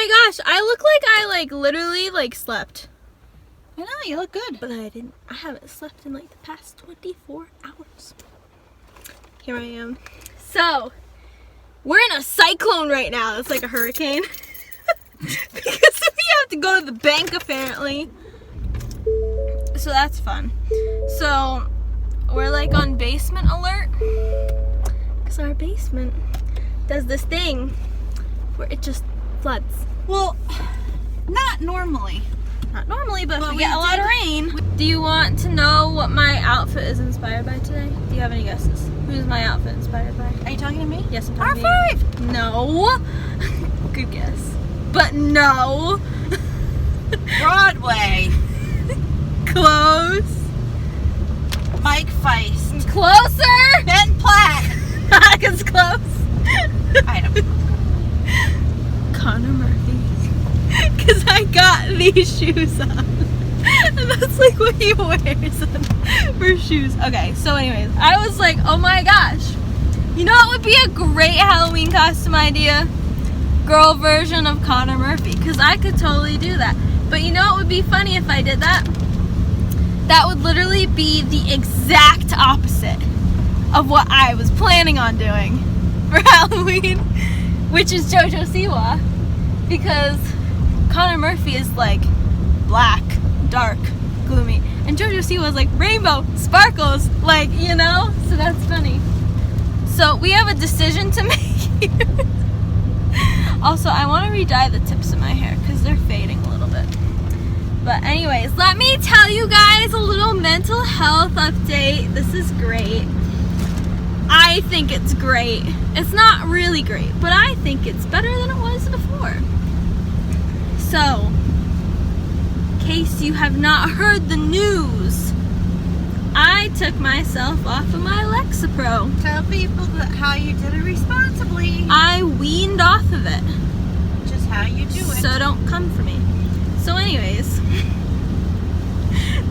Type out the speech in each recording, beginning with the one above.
my gosh, I look like I literally slept. I know, you look good. But I haven't slept in like the past 24 hours. Here I am. So, we're in a cyclone right now. It's like a hurricane. Because we have to go to the bank apparently. So that's fun. So, we're like on basement alert. Because our basement does this thing where it just floods. Well, not normally. Not normally, but if we get a lot of rain. Do you want to know what my outfit is inspired by today? Do you have any guesses? Who's my outfit inspired by? Are you talking to me? Yes, I'm talking to you. R5! No. Good guess. But no. Broadway. Close. Mike Feist. Closer. Ben Platt. It's close. I don't know. Connor Murphy. Because I got these shoes on. And that's like what he wears for shoes. Okay, so anyways, I was like, oh my gosh. You know what would be a great Halloween costume idea? Girl version of Connor Murphy. Because I could totally do that. But you know what would be funny if I did that? That would literally be the exact opposite of what I was planning on doing for Halloween. Which is JoJo Siwa. Because Connor Murphy is like black, dark, gloomy. And JoJo Siwa is like rainbow, sparkles, like, you know? So that's funny. So we have a decision to make here. Also, I want to re-dye the tips of my hair because they're fading a little bit. But anyways, let me tell you guys a little mental health update. This is great. I think it's great. It's not really great, but I think it's better than it was before. So, in case you have not heard the news, I took myself off of my Lexapro. Tell people how you did it responsibly. I weaned off of it. Just how you do it. So don't come for me. So anyways,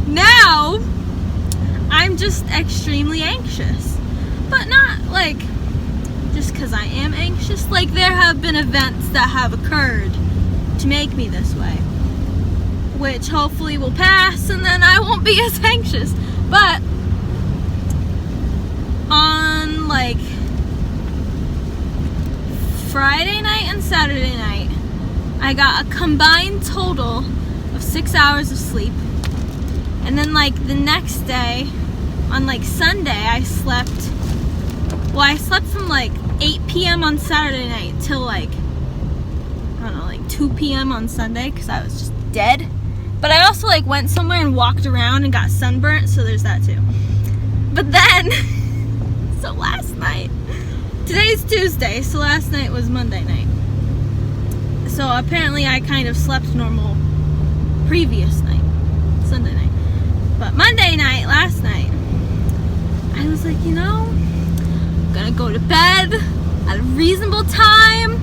now I'm just extremely anxious. But not like just because I am anxious. Like there have been events that have occurred to make me this way, which hopefully will pass and then I won't be as anxious. But on like Friday night and Saturday night, I got a combined total of 6 hours of sleep. And then like the next day, on like Sunday, I slept from like 8 p.m. on Saturday night till like, I don't know, like 2 p.m. on Sunday because I was just dead. But I also like went somewhere and walked around and got sunburnt, so there's that too. But then, so last night, today's Tuesday, so last night was Monday night. So apparently I kind of slept normal previous night, Sunday night. But Monday night, last night, I was like, you know, I'm gonna go to bed at a reasonable time,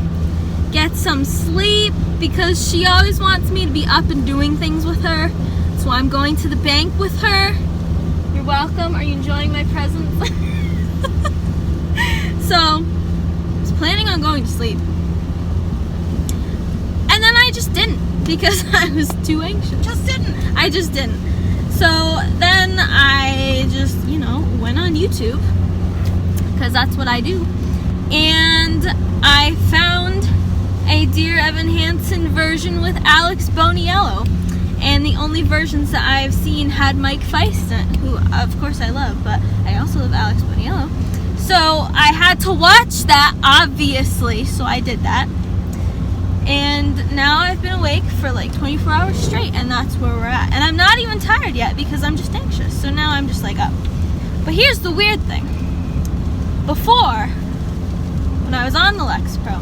get some sleep, because she always wants me to be up and doing things with her. So I'm going to the bank with her. You're welcome. Are you enjoying my presence? So, I was planning on going to sleep. And then I just didn't, because I was too anxious. I just didn't. So then I just, you know, went on YouTube, because that's what I do. And I found a Dear Evan Hansen version with Alex Boniello. And the only versions that I've seen had Mike Feist in it, who of course I love, but I also love Alex Boniello. So I had to watch that, obviously, so I did that. And now I've been awake for like 24 hours straight, and that's where we're at. And I'm not even tired yet because I'm just anxious. So now I'm just like up. But here's the weird thing. Before, when I was on the Lexapro,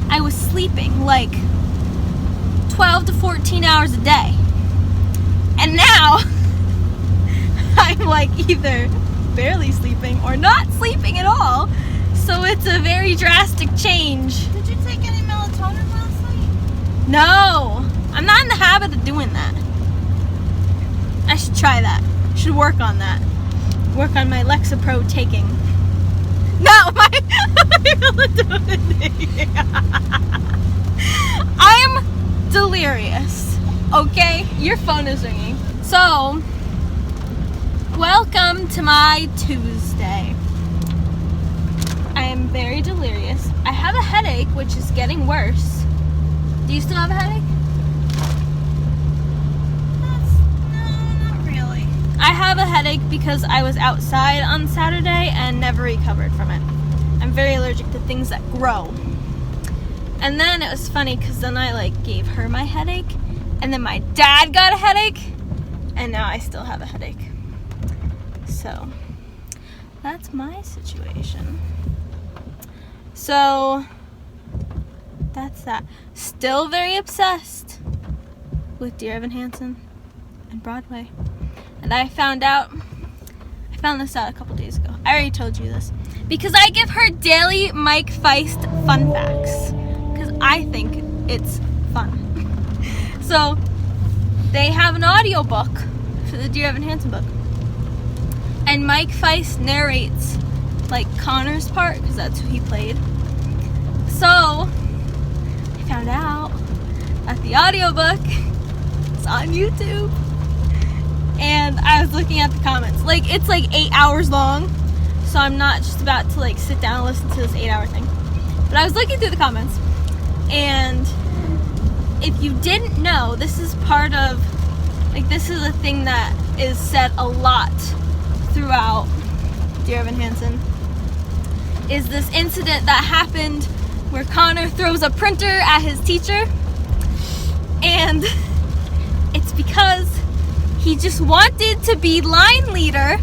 I was sleeping like 12 to 14 hours a day. And now, I'm like either barely sleeping or not sleeping at all. So it's a very drastic change. Did you take any melatonin last night? No, I'm not in the habit of doing that. I should try that. Should work on that. Work on my Lexapro taking. No, my melatonin taking. I am delirious. Okay? Your phone is ringing. So, welcome to my Tuesday. I am very delirious. I have a headache, which is getting worse. Do you still have a headache? No, not really. I have a headache because I was outside on Saturday and never recovered from it. I'm very allergic to things that grow. And then it was funny because then I gave her my headache, and then my dad got a headache, and now I still have a headache. So that's my situation. So that's that. Still very obsessed with Dear Evan Hansen and Broadway. And I found this out a couple days ago. I already told you this. Because I give her daily Mike Feist fun facts. Because I think it's fun. So, they have an audiobook for the Dear Evan Hansen book. And Mike Feist narrates, Connor's part, because that's who he played. So, I found out that the audiobook is on YouTube. And I was looking at the comments. It's 8 hours long. So I'm not just about to sit down and listen to this 8-hour thing. But I was looking through the comments. And if you didn't know, this is part of, this is a thing that is said a lot throughout Dear Evan Hansen. Is this incident that happened where Connor throws a printer at his teacher. And it's because he just wanted to be line leader,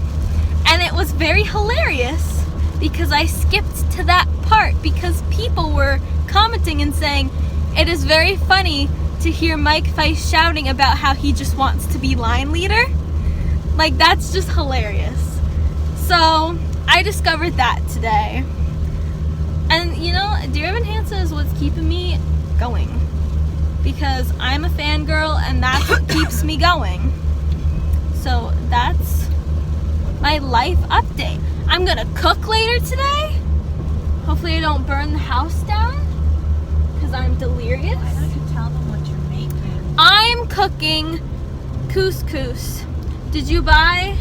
and it was very hilarious because I skipped to that part because people were commenting and saying it is very funny to hear Mike Feist shouting about how he just wants to be line leader. That's just hilarious. So I discovered that today. And Dear Evan Hansen is what's keeping me going because I'm a fangirl and that's what keeps me going. So that's my life update. I'm gonna cook later today. Hopefully I don't burn the house down because I'm delirious. Why don't you tell them what you're making? I'm cooking couscous. Did you buy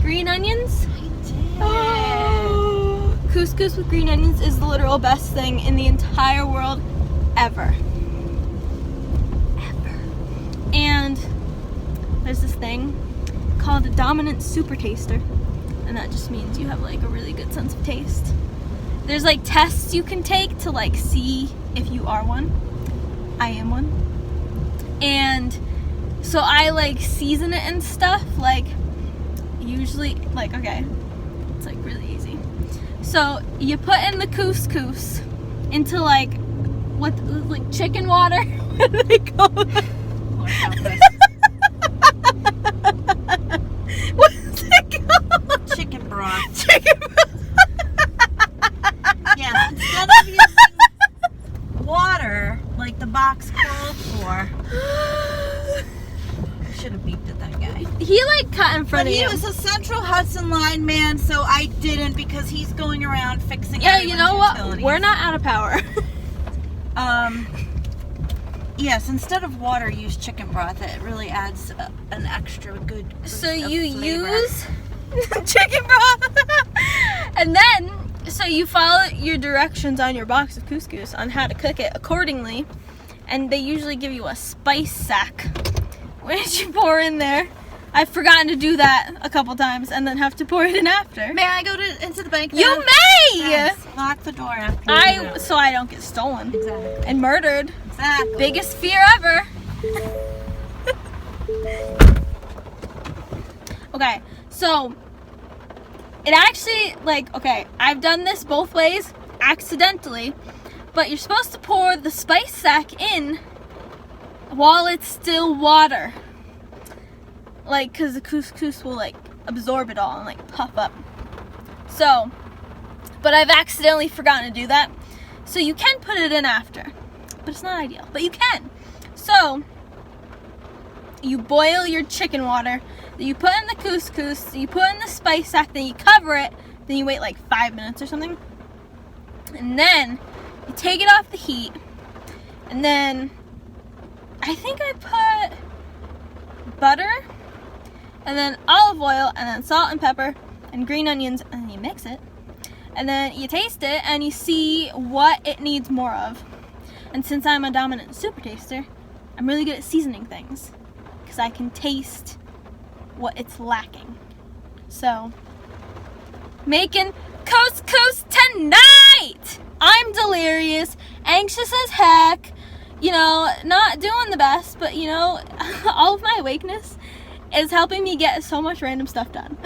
green onions? I did. Oh. Couscous with green onions is the literal best thing in the entire world ever. And there's this thing called a dominant super taster, and that just means you have a really good sense of taste. There's tests you can take to see if you are one. I am one. And so I season it and stuff, usually okay, it's really easy. So you put in the couscous into what chicken water. What do they call it? Lord help us. What is it called? Chicken broth. Chicken Yes, instead of using water like the box called for. I should have beeped at that guy. He cut in front But of he you. was a Central Hudson line man, so I didn't because he's going around fixing Yeah, you know everyone's what? utilities. We're not out of power. Yes, instead of water, use chicken broth. It really adds an extra good So boost of you flavor. use chicken broth, and then so you follow your directions on your box of couscous on how to cook it accordingly, and they usually give you a spice sack, which you pour in there. I've forgotten to do that a couple times and then have to pour it in after. May I go into the bank now? You may! Yes. Lock the door after you get out. So I don't get stolen Exactly. and murdered. Exactly. Biggest fear ever. Okay, so it actually, okay, I've done this both ways accidentally, but you're supposed to pour the spice sack in while it's still water. Because the couscous will, absorb it all and, puff up. So, but I've accidentally forgotten to do that. So you can put it in after, but it's not ideal, but you can. So, you boil your chicken water, then you put in the couscous, you put in the spice sack, then you cover it, then you wait 5 minutes or something. And then you take it off the heat, and then I think I put butter and then olive oil and then salt and pepper and green onions, and then you mix it. And then you taste it and you see what it needs more of. And since I'm a dominant super taster, I'm really good at seasoning things because I can taste what it's lacking. So, making couscous tonight! I'm delirious, anxious as heck, you know, not doing the best, but you know, all of my awakeness is helping me get so much random stuff done.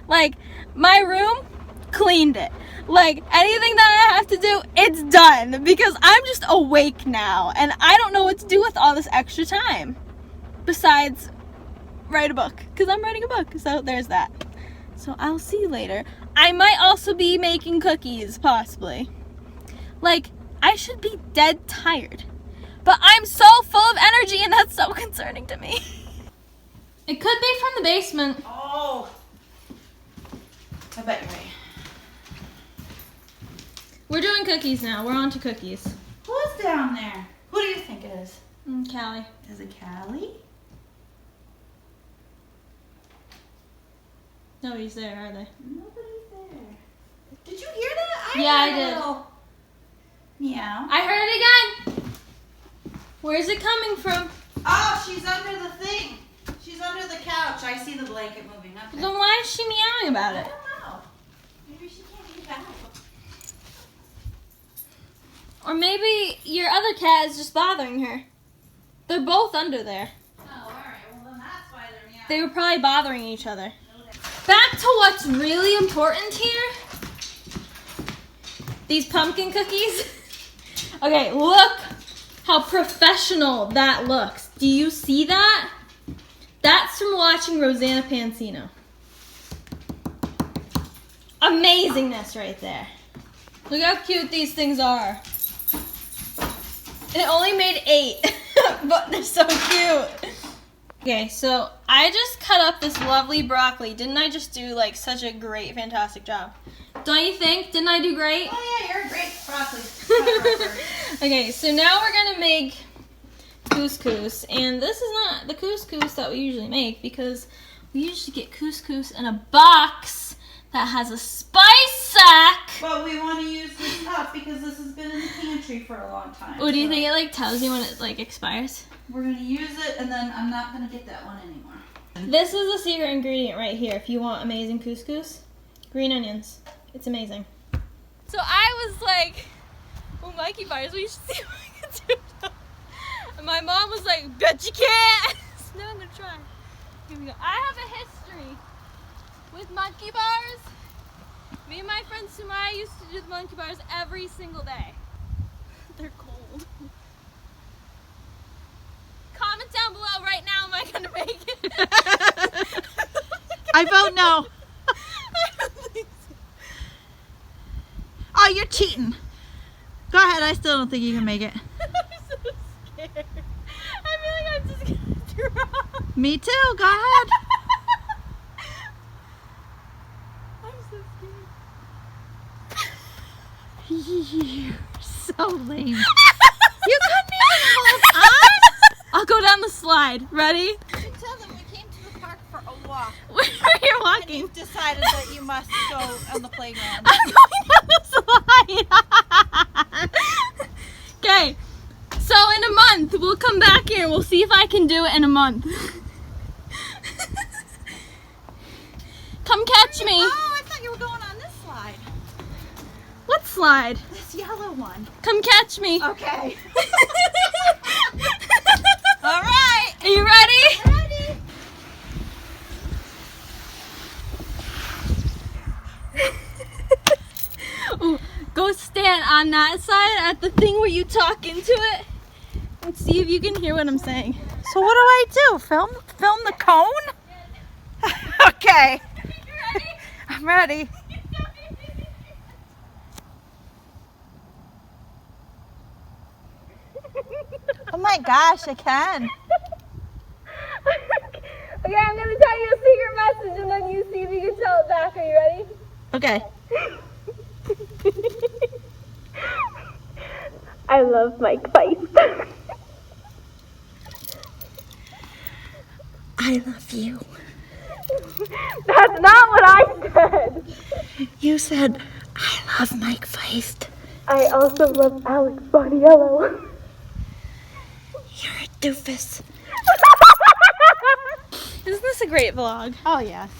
Like, my room, cleaned it. Like, anything that I have to do, it's done because I'm just awake now and I don't know what to do with all this extra time besides write a book, because I'm writing a book, so there's that. So I'll see you later. I might also be making cookies, possibly. Like, I should be dead tired, but I'm so full of energy and that's so concerning to me. It could be from the basement. Oh, I bet you're right. We're doing cookies now. We're on to cookies. Who's down there? Who do you think it is? Callie. Is it Callie? Nobody's there, are they? Nobody's there. Did you hear that? Yeah, I heard a did. little meow. I heard it again. Where's it coming from? Oh, she's under the thing. She's under the couch. I see the blanket moving up there. Then why is she meowing about I it? don't know. Maybe she can't get out. Or maybe your other cat is just bothering her. They're both under there. Oh, alright. Well, then that's why they're meowing. They were probably bothering each other. Back to what's really important here. These pumpkin cookies. Okay, look how professional that looks. Do you see that? That's from watching Rosanna Pansino. Amazingness right there. Look how cute these things are. It only made 8, but they're so cute. Okay, so I just cut up this lovely broccoli. Didn't I just do like such a great, fantastic job? Don't you think? Didn't I do great? Oh yeah, you're a great broccoli. Okay, so now we're gonna make couscous, and this is not the couscous that we usually make because we usually get couscous in a box that has a spice sack. But we want to use this up because this has been in the pantry for a long time. Oh, do you think it like tells you when it like expires? We're going to use it and then I'm not going to get that one anymore. This is the secret ingredient right here if you want amazing couscous. Green onions. It's amazing. So I was like, oh, monkey bars, we should see if I can do it. And my mom was like, bet you can't. So now I'm going to try. Here we go. I have a history with monkey bars. Me and my friend Sumaya used to do the monkey bars every single day. They're cold. Comment down below right now, am I going to make it? I vote no. I don't think so. Oh, you're cheating. Go ahead, I still don't think you can make it. I'm so scared. I feel like I'm just going to drop. Me too, go ahead. I'm so scared. You're so lame. You couldn't even hold on. I'll go down the slide. Ready? You tell them we came to the park for a walk. Where are you And walking? you've decided that you must go on the playground. I'm going down the slide. Okay. So in a month, we'll come back here. We'll see if I can do it in a month. Come catch me. Oh, I thought you were going on this slide. What slide? This yellow one. Come catch me. Okay. All right. Are you ready? Ready? Ooh, go stand on that side at the thing where you talk into it and see if you can hear what I'm saying. So what do I do? Film the cone? Okay. You ready? I'm ready. Oh my gosh, I can. Okay, I'm gonna tell you a secret message and then you see if you can tell it back. Are you ready? Okay. I love Mike Fife. I love you. That's not what I said. You said, I love Mike Feist. I also love Alex Boniello. You're a doofus. Isn't this a great vlog? Oh, yeah.